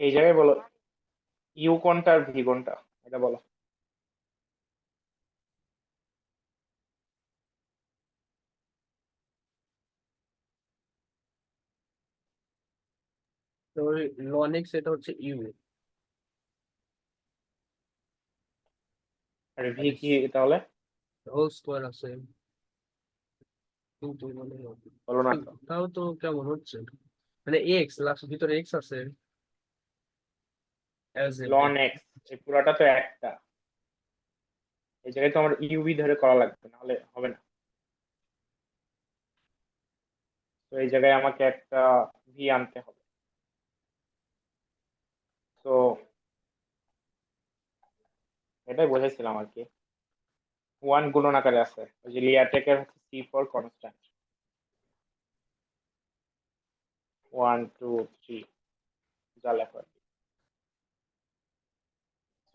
এই জায়গায় বলো, ইউ কোনটা আর ভি কোনটা, এটা বলো। তো লন এক্স এটা হচ্ছে ইউ। আর ভি আর কি তাহলে? হোল স্কোয়ার আছে, কিন্তু মানে বলো না তো। তাও তো কেমন হচ্ছে, মানে এক্স লাস্ট ভিতরে এক্স আছে অ্যাজ এ লন এক্স, এই পুরাটা তো একটা, এই জায়গায় তো আমার ইউভি ধরে করা লাগবে, নাহলে হবে না। তো এই জায়গায় আমাকে একটা ভি আনতে হবে। তো এটাই বোঝাইছিলাম আর কি। ওয়ান গুণন আকারে আছে, ওই যে লিয়াটেকের হচ্ছে সি ফর কনস্ট্যান্ট, 1 2 3, যা লেখা আর কি।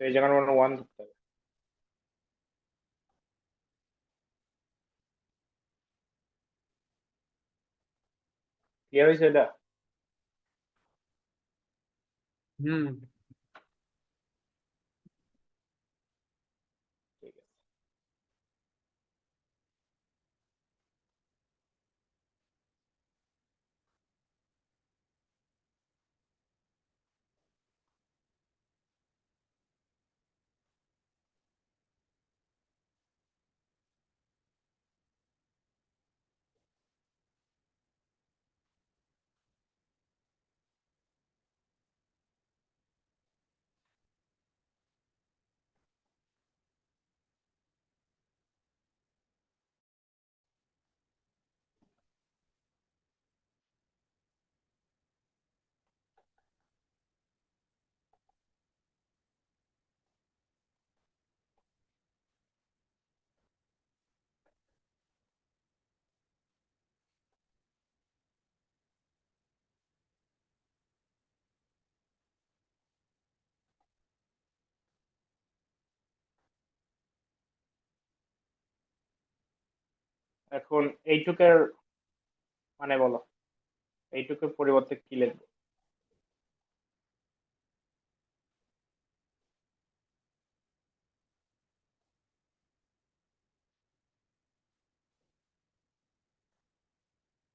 তো এই জায়গায় আমার ওয়ান ধরতে হবে। ক্লিয়ার হয়েছে এটা? হুম। ঠিক আছে। এখন এইটুকের মানে বলো, এইটুকের পরিবর্তে কি লিখবো?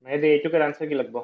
মেহেদি, এইটুকের আনসার কি লিখবো?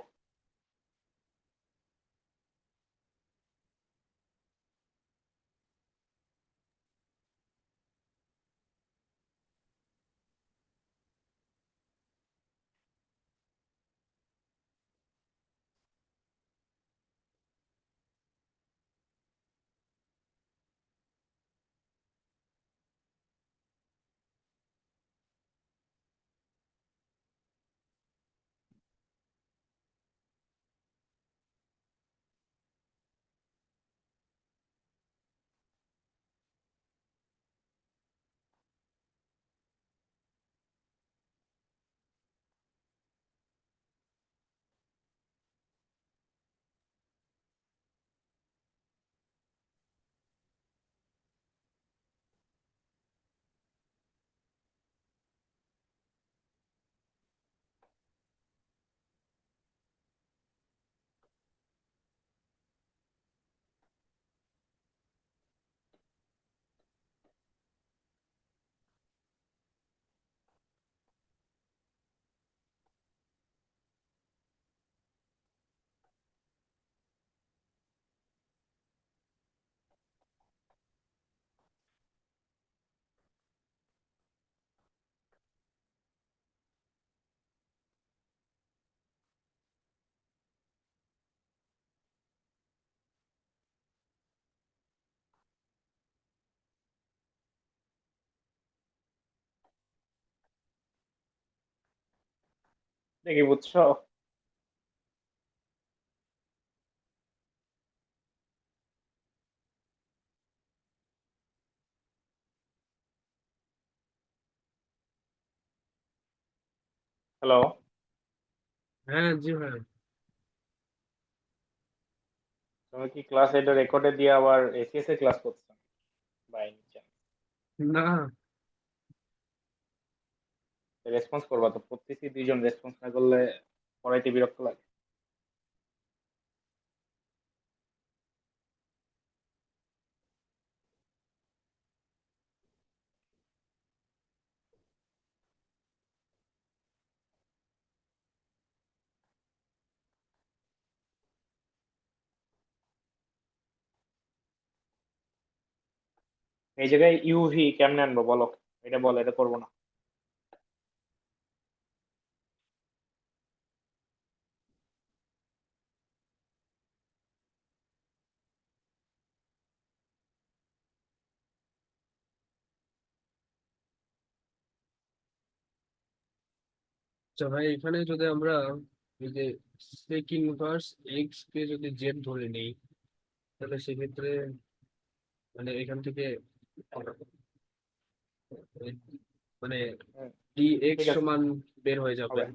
দেখি বুঝছো? হ্যালো? হ্যাঁ জি ভাই। তুমি কি ক্লাস এটা রেকর্ডে দিয়ে আবার এসিএস এ ক্লাস করছো বাই চান্স? না। রেসপন্স করবা তো, প্রত্যেকটি দুইজন রেসপন্স না করলে পড়াইতে বিরক্ত লাগে। এই জায়গায় ইউভি কেমনে আনবো বলো, এটা বলো, এটা করবো না। আচ্ছা ভাই, এখানে যদি আমরা এই যে sec ইনভার্স এক্স কে যদি জেড ধরে নিই, তাহলে সেক্ষেত্রে মানে এখান থেকে মানে হুম, ডি এক্স ঠিক আছে, সমান বের হয়ে যাবে। হবে।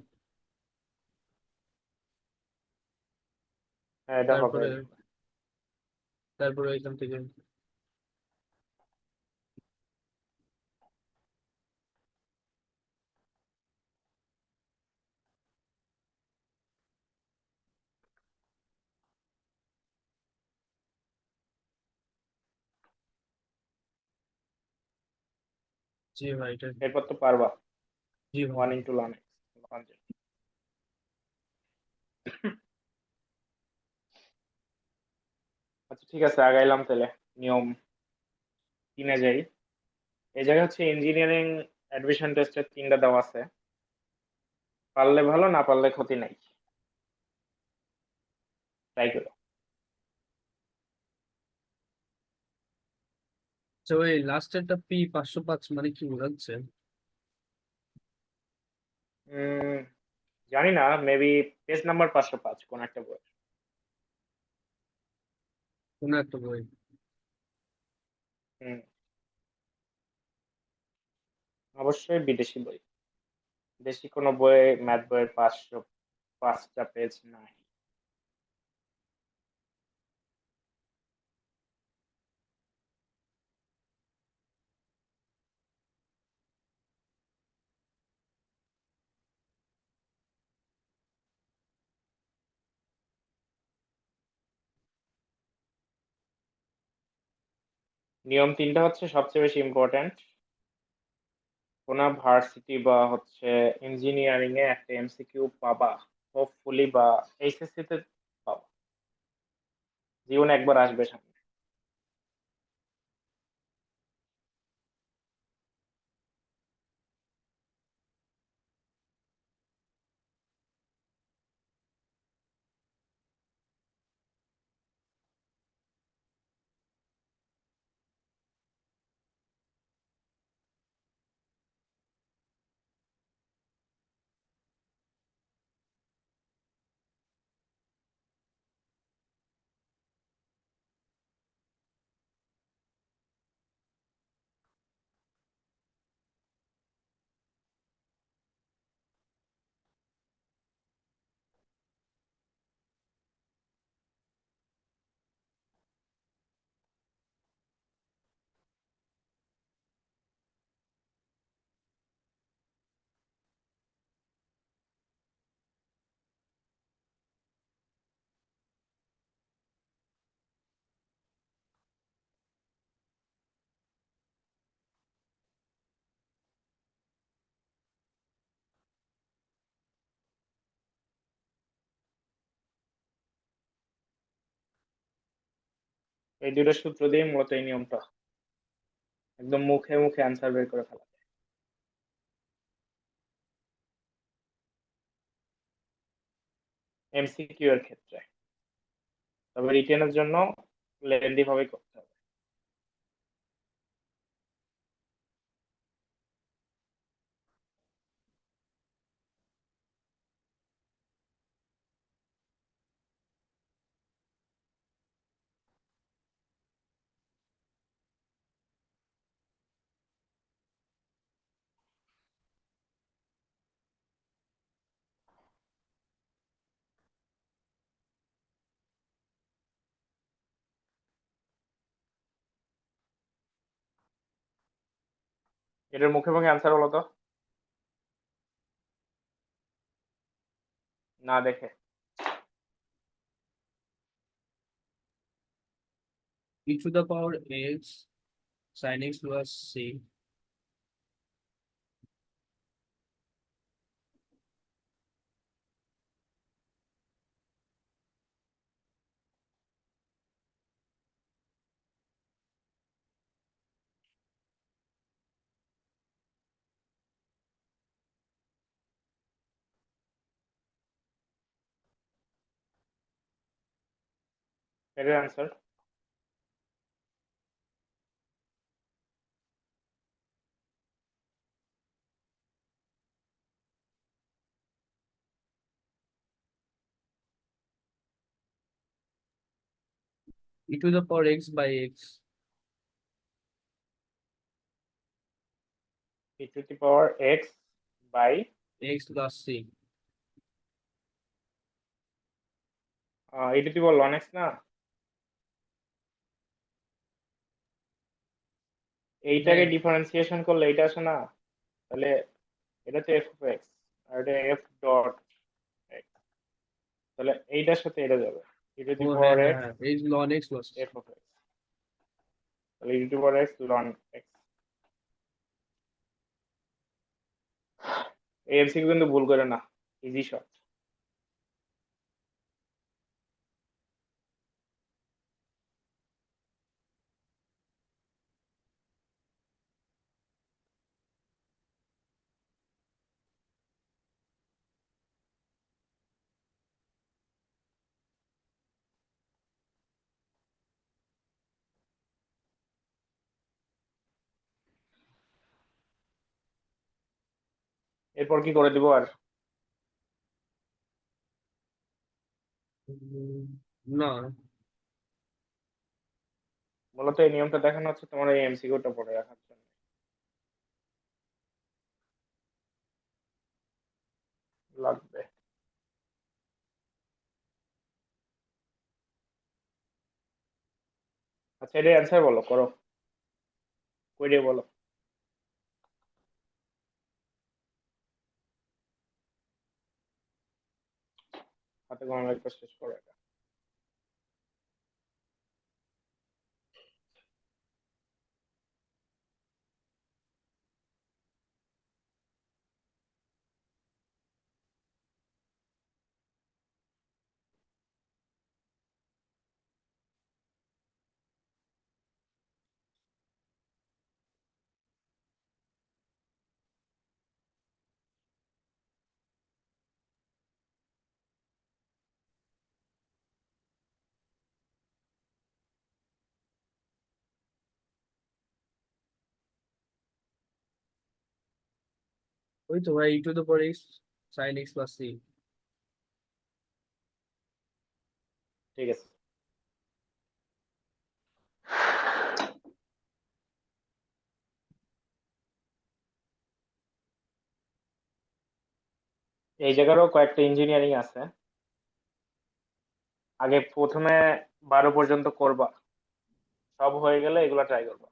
হ্যাঁ, এটা হবে, তারপরে এটা হবে। তারপরে এখান থেকে জি ভাই এটা, এরপর তো পারবা। জি ভাই। 1 into ln x, ln z। আচ্ছা ঠিক আছে, আগাইলাম তাহলে। নিয়ম 3-এ যাই। এই জায়গায় হচ্ছে ইঞ্জিনিয়ারিং অ্যাডমিশন টেস্টের 3টা দেওয়া আছে। পারলে ভালো, না পারলে ক্ষতি নাই, ট্রাই করো। তো ওই লাস্টেরটা পি 505 মানে কি বোঝাচ্ছে? উম, জানি না, মেবি পেজ নাম্বার 505 কোন একটা বই। কোন একটা বই? হুম, অবশ্যই বিদেশি বই। দেশি কোনো বই, ম্যাথ বইয়ের 505টা পেজ নাই। নিয়ম 3টা হচ্ছে সবচেয়ে বেশি ইম্পর্ট্যান্ট। কোন ভার্সিটি বা হচ্ছে ইঞ্জিনিয়ারিং এ একটা এমসিকিউ পাবা, হোপফুলি, বা এইচএসসি তে পাবা, জীবনে একবার আসবে সামনে। এই দুটো সূত্র দিয়ে মূলত এই নিয়মটা, একদম মুখে মুখে অ্যান্সার বের করে ফেলা যায় এমসিকিউ এর ক্ষেত্রে। তবে রিটেনের জন্য লেন্দি ভাবে করতে হবে। এটার মুখে মুখে অ্যান্সার বলো তো, না দেখে। E to the power x sine x plus c. এটার answer e to the power x by x, e to the power x by x plus c. e to the power ln x না, এইটাকে হ্যাঁ, differentiation করলে এইটা আসে না, তাহলে এটা হচ্ছে এফ অফ এক্স আর এটা এফ ডট এক্স, তাহলে এইটার সাথে এটা যাবে ই টু ও দি হ্যাঁ পাওয়ার হ্যাঁ এক্স হ্যাঁ, h ln x plus c. F of x, তাহলে e to the power x ln x. এই এমসিকিউ কিন্তু ভুল করে না, ইজি শট। এরপর কি করে দিব আর? উম, না, মূলত এই নিয়মটা দেখানো হচ্ছে তোমার এই এমসিকিউটা পড়ে রাখার জন্য লাগবে। আচ্ছা এটার অ্যান্সার বলো, করো, কইরে বলো, হাতে কোনো একটা শেষ করো এটা। ওই তো ভাই e to the power x sin x plus c. ঠিক আছে, এই জায়গারও কয়েকটা ইঞ্জিনিয়ারিং আছে, আগে প্রথমে 12 পর্যন্ত করবা, সব হয়ে গেলে এগুলা ট্রাই করবা।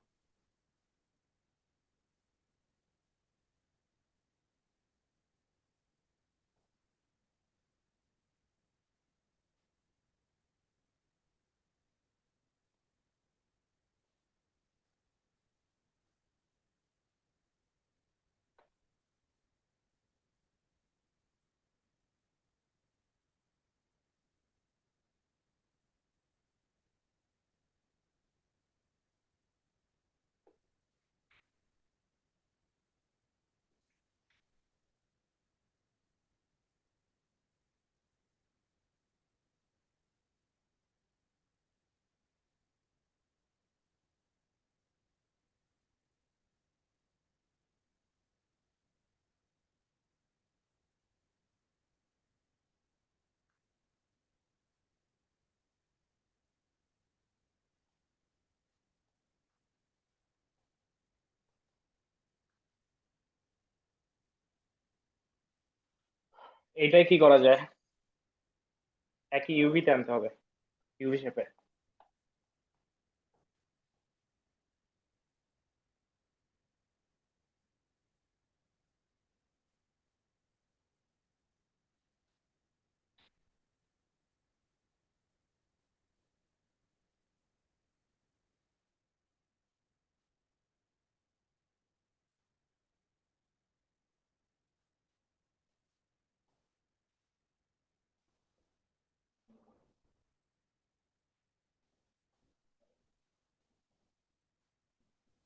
এইটাই কি করা যায়, একই ইউভিতে আনতে হবে, ইউভি শেপে।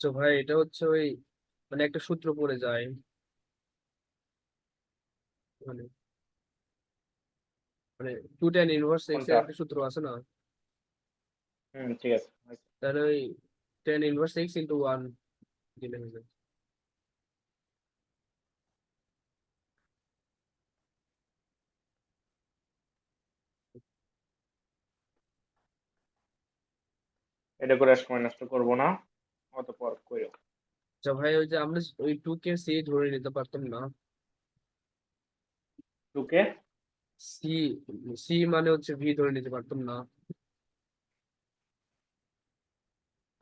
তো ভাই এটা হচ্ছে ওই মানে একটা সূত্র পড়ে যায়, মানে মানে টু টেন ইনভার্স এক্স এর কোনটা? একটা সূত্র আছে না, ঠিক আছে, হয়েছে। তাহলে ওই 10 ইনভার্স x × 1 দিলে হয়ে যাবে। এটা করে আর সময় নষ্ট করবো না, অতপর কইরো। আচ্ছা ভাই, ওই যে আমরা ওই 2 কে ধরে নিতে পারতাম না? টুকে সি, সি মানে হচ্ছে ভি ধরে নিতে পারতাম না?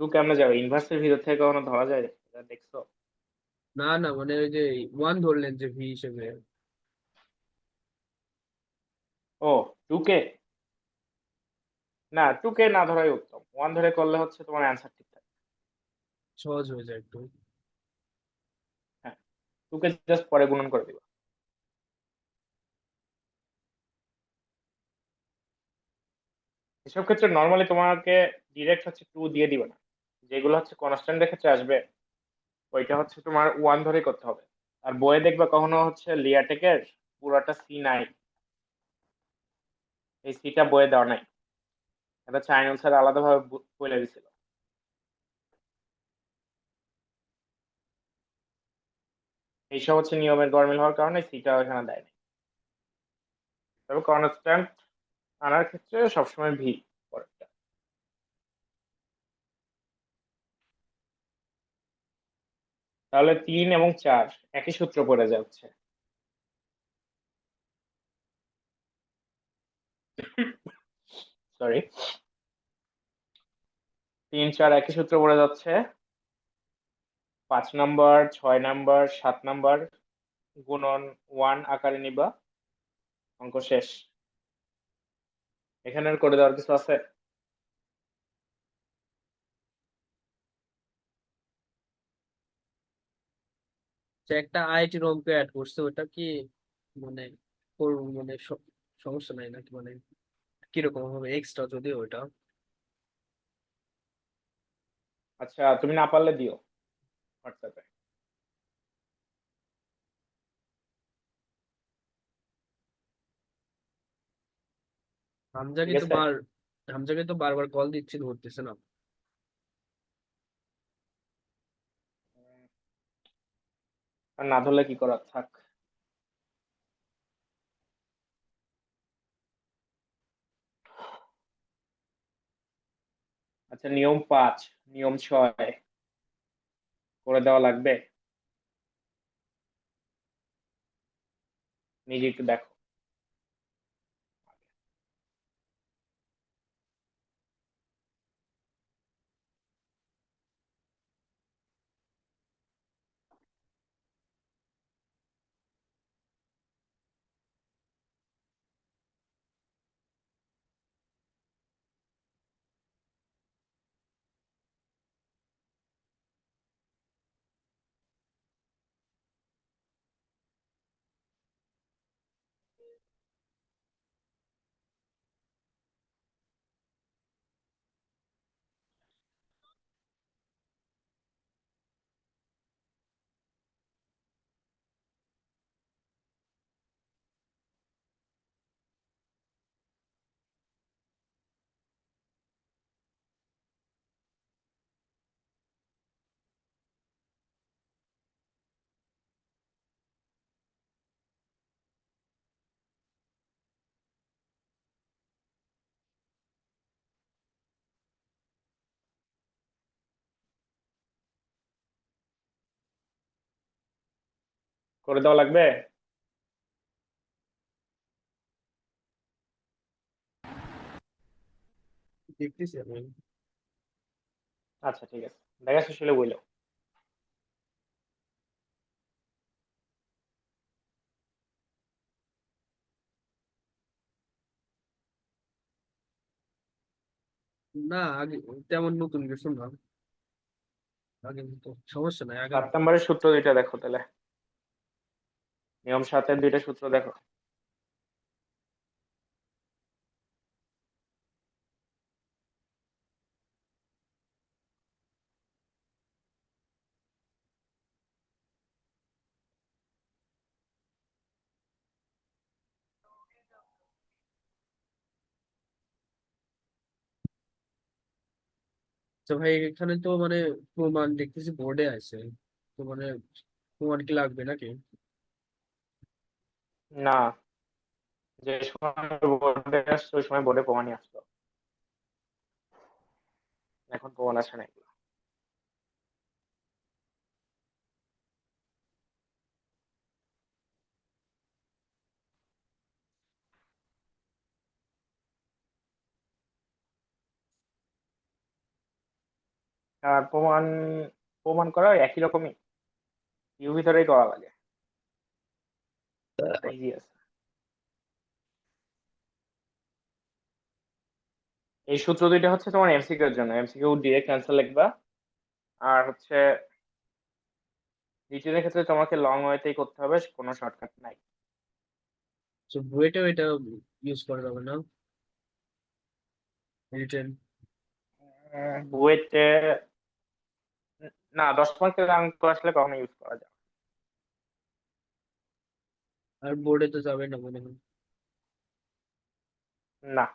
টু কেমনে যাবে? ইনভার্সের ভিতর থেকে কখনো ধরা যায়? এটা দেখছো? না না, মানে ওই যে 1 ধরলেন যে ভি হিসেবে। ও, টুকে না, টুকে না ধরাই উত্তম। ওয়ান ধরে করলে হচ্ছে তোমার অ্যান্সার ঠিক থাকে। সহজ হয়ে যায় একটু। হ্যাঁ, টুকে জাস্ট পরে গুণন করে দিবা। এসব ক্ষেত্রে নর্মালি তোমাকে ডিরেক্ট হচ্ছে টু দিয়ে দিবে না। যেগুলো হচ্ছে কনস্ট্যান্টের ক্ষেত্রে আসবে, ওইটা হচ্ছে তোমার ওয়ান ধরে করতে হবে। আর বইয়ে দেখবা কখনো হচ্ছে লিয়াটেকের পুরাটা সি নাই, এই সিটা বইয়ে দেওয়া নাই। এটা চাইনিজ স্যার আলাদাভাবে বলে দিছিল। এইসব হচ্ছে নিয়মের গরমিল হওয়ার কারণে সিটা এখানে দেয়নি। তবে কনস্ট্যান্ট আনার ক্ষেত্রে সবসময় ভি পরেরটা। তাহলে 3 এবং 4 একই সূত্র পড়ে যাচ্ছে। সরি, 3 4 একই সূত্র পড়ে যাচ্ছে। 5 নাম্বার, 6 নাম্বার, 7 নাম্বার গুণন ওয়ান আকারে নিবা, অঙ্ক শেষ। এখানে আর করে দেওয়ার কিছু আছে? যে একটা আইআইটির অঙ্ক অ্যাড করছে, ওটা কি মানে মানে সমস্যা নাই নাকি? মানে কিরকম হবে এক্সট্রা যদি ওটা? আচ্ছা, তুমি না পারলে দিও হোয়াটসঅ্যাপে। হামজা ঠিক কিন্তু আছে। বার হামজাকে তো বারবার কল দিচ্ছি, ধরতেছে না। আর না ধরলে কি করার, থাক। আচ্ছা, নিয়ম 5, নিয়ম 6 করে দেওয়া লাগবে, নিজে একটু দেখো। করে দেওয়া লাগবে। দেখতেছি আমি। আচ্ছা ঠিক আছে, দেখা শেষ হলে বইলো। না, আগে তেমন নতুন কিছু না। আগে তো সমস্যা নাই, আগে। 7 নাম্বারের সূত্র দুইটা দেখো তাহলে, নিয়ম 7-এর দুইটা সূত্র দেখো। তো ভাই এখানে তো মানে প্রমাণ দেখতেছি বোর্ডে আছে, তো মানে প্রমাণ কি লাগবে নাকি? না, যে সময় বোর্ডে আসতো ওই সময় বোর্ডে প্রমাণই আসতো, এখন প্রমাণ আসে না এগুলো। আর প্রমাণ প্রমাণ করা ওই একই রকমই, ইউ ভিতরেই করা লাগে, ইজি আছে। এই সূত্র দুইটা হচ্ছে তোমার এমসিকিউ এর জন্য, এমসিকিউ ডিরেক্ট অ্যান্সার লিখবা। আর হচ্ছে রিটেনের ক্ষেত্রে তোমাকে লং ওয়েতেই করতে হবে, কোনো শর্টকাট নাই। তো বুয়েটেও এটা ইউজ করা যাবে না, রিটেন? বুয়েটে না, 10 মার্কের অঙ্ক আসলে কখনো ইউজ করা যায় আর বোর্ডে তো যাবে না মনে হয়। না।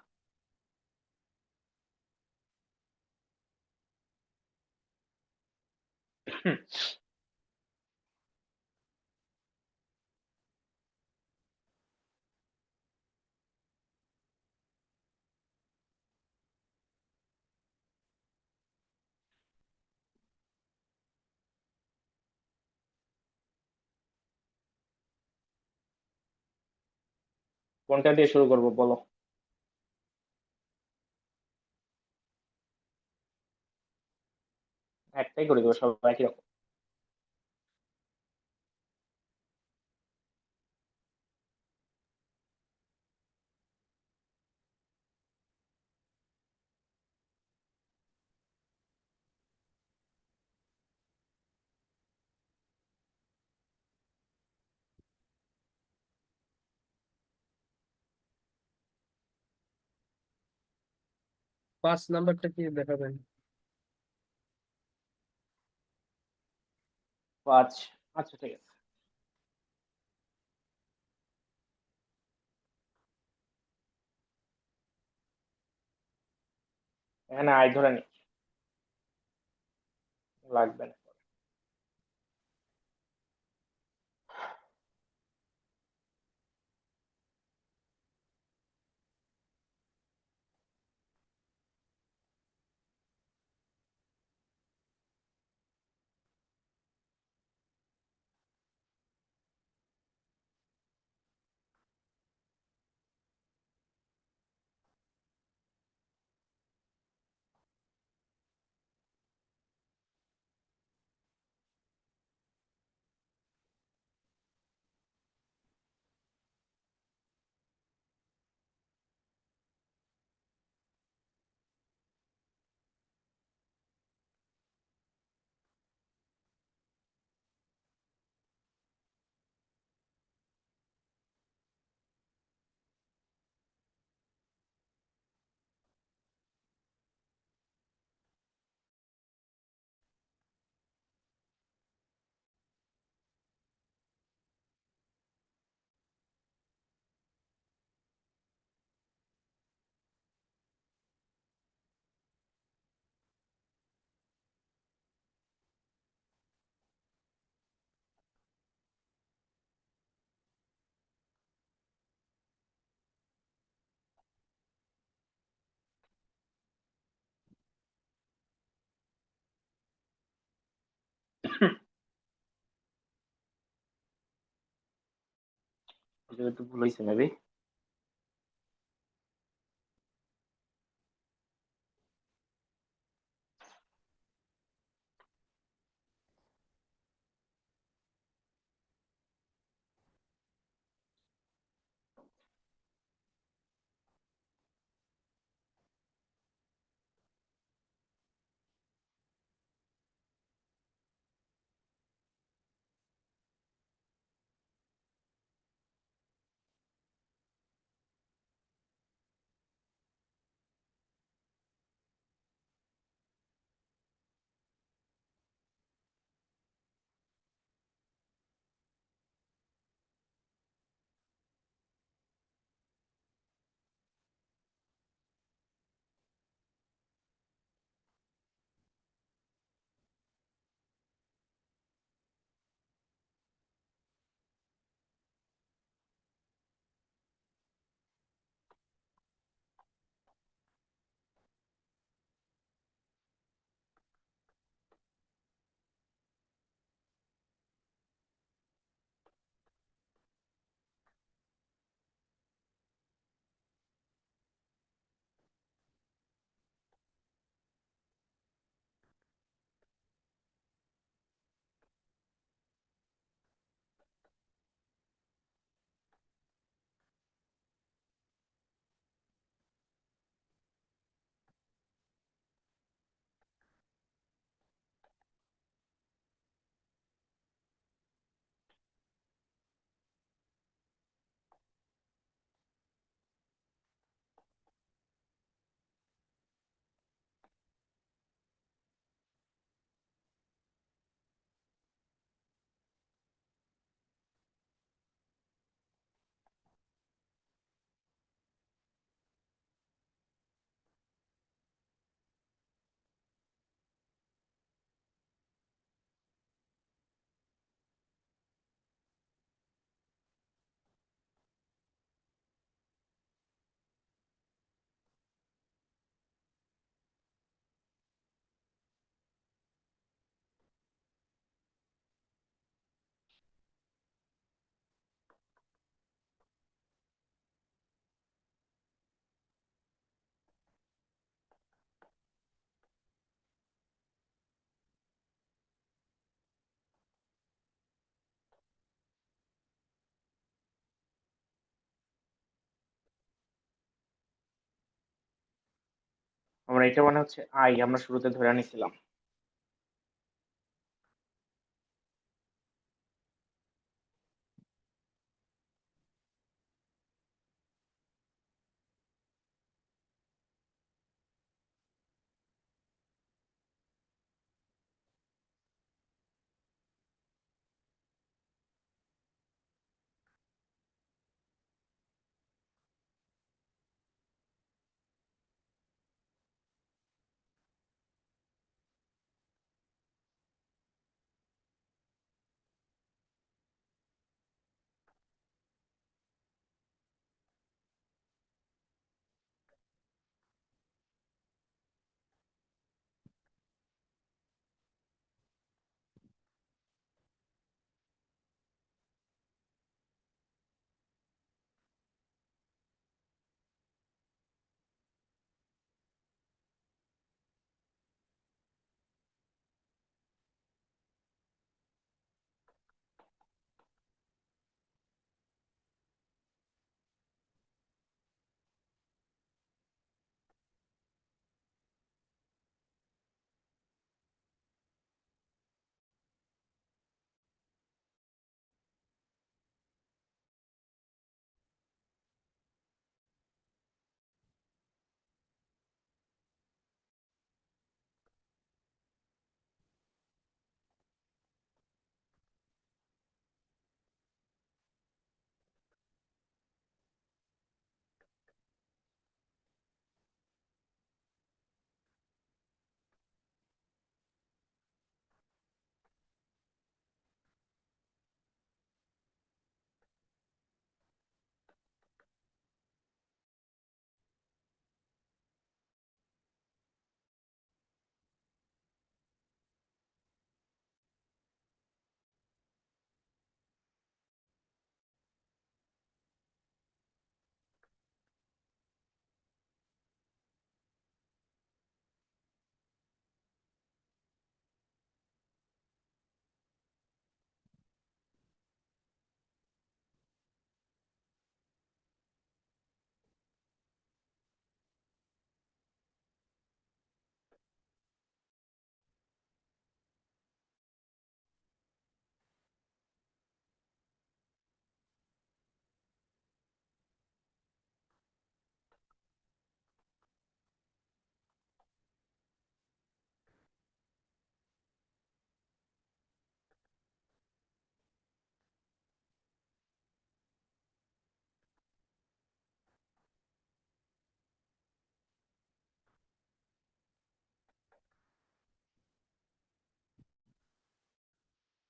কোনটা দিয়ে শুরু করবো বলো? একটাই করে দেবো, সব একই রকম। পাঁচ নাম্বারটা কি দেখাবেন? 5, আচ্ছা ঠিক আছে। এখানে আই ধরে নি, লাগবে না। এটা একটু ভুল হয়েছে মেবি। আমরা এটা মানে হচ্ছে আই আমরা শুরুতে ধরে নিছিলাম।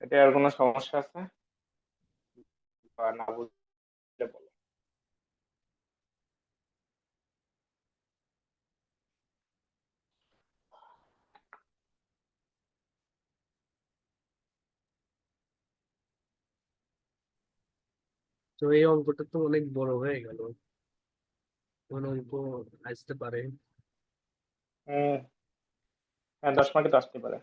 এটা আর কোনো সমস্যা আছে বা না বুঝলে বলো। তো এই অঙ্কটা তো অনেক বড় হয়ে গেল, কোন অঙ্ক আসতে পারে? হম, হ্যাঁ 10 মার্কে তো আসতে পারে।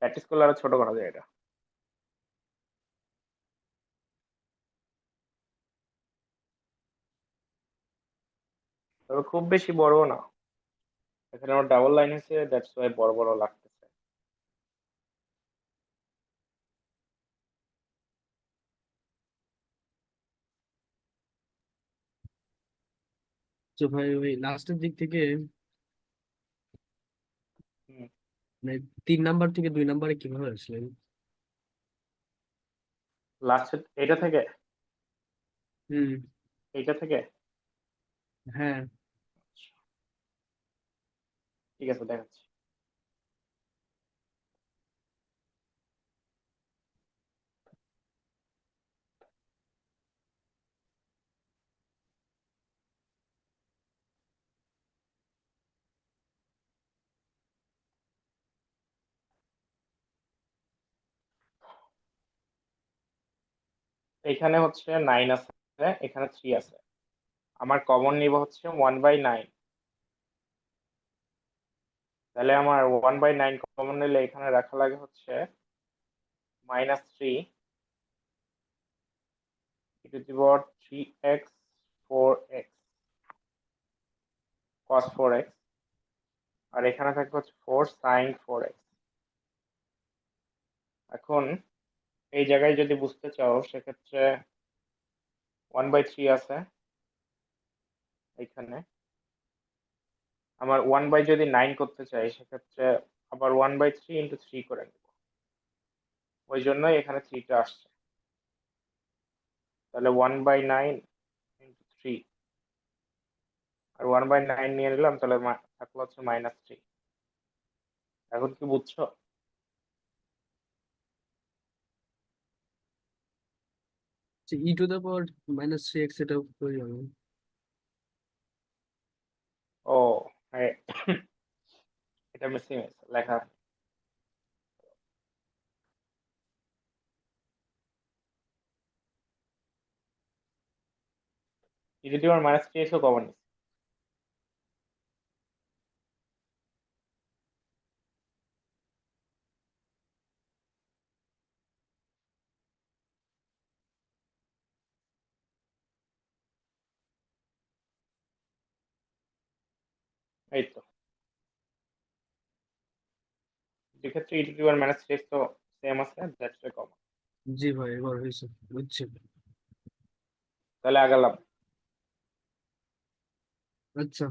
প্র্যাকটিস করলে আরো ছোট করা যায় এটা। তবে খুব বেশি বড় না, এখানে আমার ডাবল লাইন আছে, দ্যাটস ওয়াই বড় বড় লাগতেছে। তো ভাই ওই লাস্টের দিক থেকে, হুম, মানে 3 নাম্বার থেকে 2 নাম্বারে কিভাবে আসলেন? লাস্ট এটা থেকে, হুম। এইটা থেকে। হ্যাঁ। ঠিক আছে, দেখাচ্ছি। এখানে হচ্ছে 9 আছে, এখানে 3 আছে। আমার কমন নিব হচ্ছে 1/9। তাহলে আমার 1/9 কমন নিলে এখানে রাখা লাগে হচ্ছে -3 e to the power 3x 4x। cos 4x, আর এখানে থাকবে হচ্ছে 4 sin 4x। এখন এই জায়গায় যদি বুঝতে চাও সেক্ষেত্রে 1/3 আছে এখানে। আমার 1 বাই যদি 9 করতে চাই সেক্ষেত্রে আবার 1/3 ইন্টু 3 করে নেব, ওই জন্যই এখানে 3টা আসছে। তাহলে 1/9 ইন্টু 3, আর 1/9 নিয়ে নিলাম, তাহলে থাকলো হচ্ছে -3। এখন কি বুঝছো? ই টু দ্য পাওয়ার -3x এটা হয়ে যাবে। ও হ্যাঁ, এটা মিসিং হয়েছে লেখা। ই to the power -3x O common নিচ্ছে। এই তো, সেক্ষেত্রে ই টু দি পাওয়ার -3x তো সেম আছে, দ্যাটস কমন। জি ভাই, এবার হয়েছে, বুঝছি। তাহলে আগালাম। আচ্ছা।